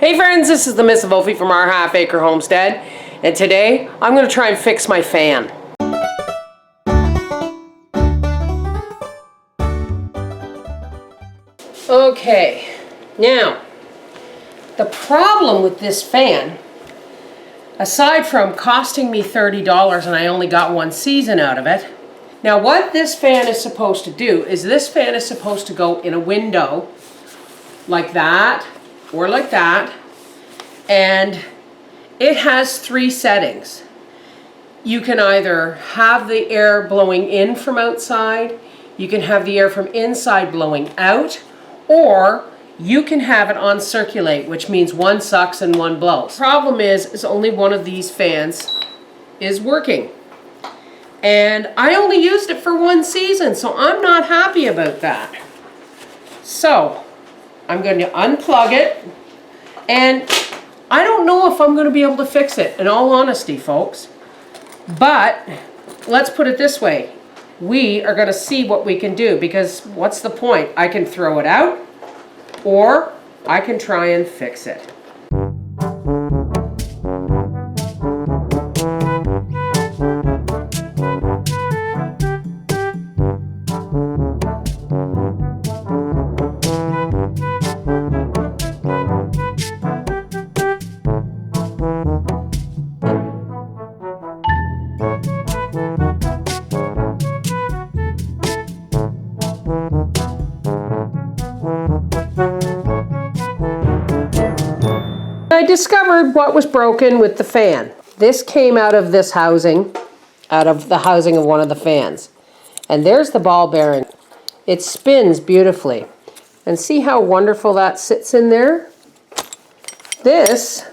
Hey friends, this is the Miss Wolfie from our Half Acre Homestead, and today I'm going to try and fix my fan. Okay, now the problem with this fan, aside from costing me $30 and I only got one season out of it, now what this fan is supposed to do is this fan is supposed to go in a window like that or like that, and it has three settings. You can either have the air blowing in from outside, you can have the air from inside blowing out, or you can have it on circulate, which means one sucks and one blows. Problem is only one of these fans is working. And I only used it for one season, so I'm not happy about that. So I'm going to unplug it, and I don't know if I'm going to be able to fix it, in all honesty, folks. But let's put it this way. We are going to see what we can do, because what's the point? I can throw it out, or I can try and fix it. I discovered what was broken with the fan. This came out of this housing, out of the housing of one of the fans. And there's the ball bearing. It spins beautifully. And see how wonderful that sits in there? This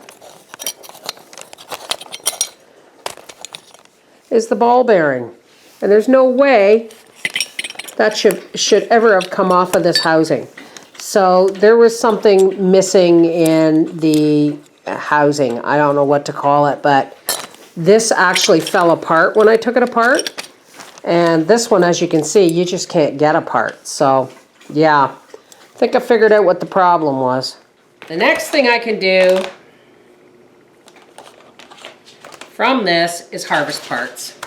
is the ball bearing. And there's no way that should ever have come off of this housing. So there was something missing in the housing. I don't know what to call it, but this actually fell apart when I took it apart. And this one, as you can see, you just can't get apart. So yeah, I think I figured out what the problem was. The next thing I can do from this is harvest parts.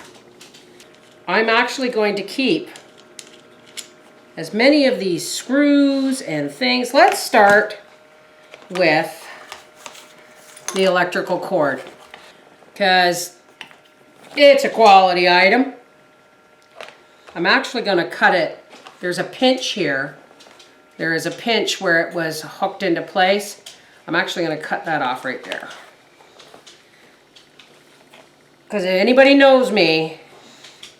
I'm actually going to keep as many of these screws and things. Let's start with the electrical cord, because it's a quality item. I'm actually going to cut it. There's a pinch here. There is a pinch where it was hooked into place. I'm actually going to cut that off right there. Because if anybody knows me,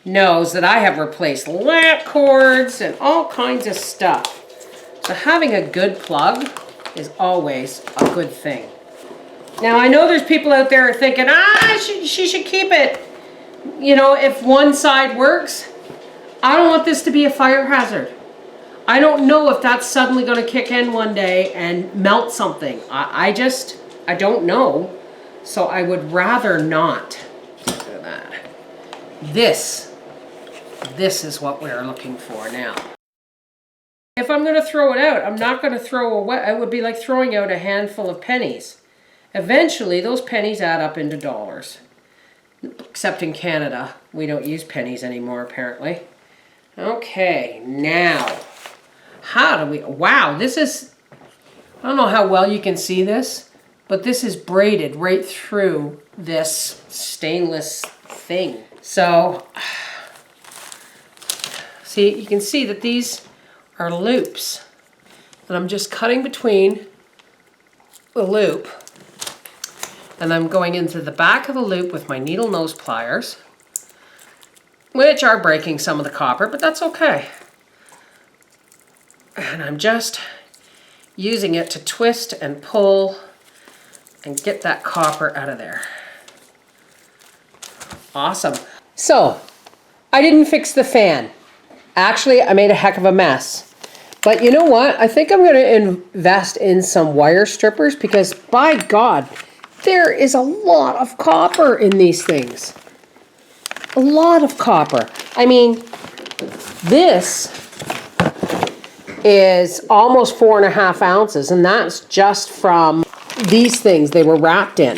knows that I have replaced lamp cords and all kinds of stuff. So having a good plug is always a good thing. Now I know there's people out there thinking, she should keep it, you know, if one side works. I don't want this to be a fire hazard. I don't know if that's suddenly going to kick in one day and melt something. I don't know. So I would rather not do that. This is what we're looking for now. If I'm going to throw it out, I'm not going to throw away. It would be like throwing out a handful of pennies. Eventually, those pennies add up into dollars. Except in Canada, we don't use pennies anymore, apparently. Okay, now, how do we, wow, this is, I don't know how well you can see this, but this is braided right through this stainless thing. So, see, you can see that these are loops. And I'm just cutting between the loop. And I'm going into the back of the loop with my needle nose pliers, which are breaking some of the copper, but that's okay. And I'm just using it to twist and pull and get that copper out of there. Awesome. So, I didn't fix the fan. Actually, I made a heck of a mess. But you know what? I think I'm going to invest in some wire strippers, because by God, there is a lot of copper in these things. A lot of copper. I mean, this is almost 4.5 ounces, and that's just from these things they were wrapped in.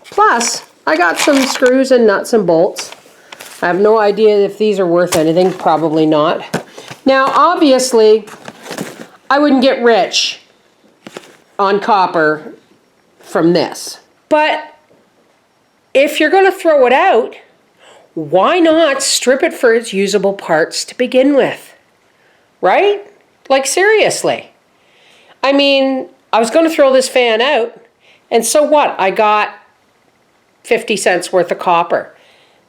Plus, I got some screws and nuts and bolts. I have no idea if these are worth anything, probably not. Now, obviously, I wouldn't get rich on copper from this. But if you're going to throw it out, why not strip it for its usable parts to begin with? Right? Like, seriously. I mean, I was going to throw this fan out, and so what? I got 50 cents worth of copper.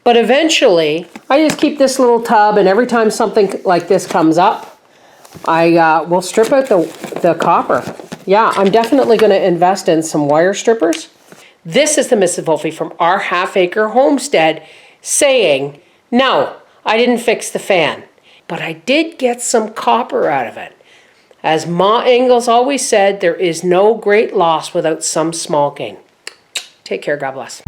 But eventually, I just keep this little tub, and every time something like this comes up, I will strip out the copper. Yeah, I'm definitely going to invest in some wire strippers. This is the Mrs. Wolfe from our half-acre homestead saying, no, I didn't fix the fan, but I did get some copper out of it. As Ma Ingalls always said, there is no great loss without some small gain. Take care, God bless.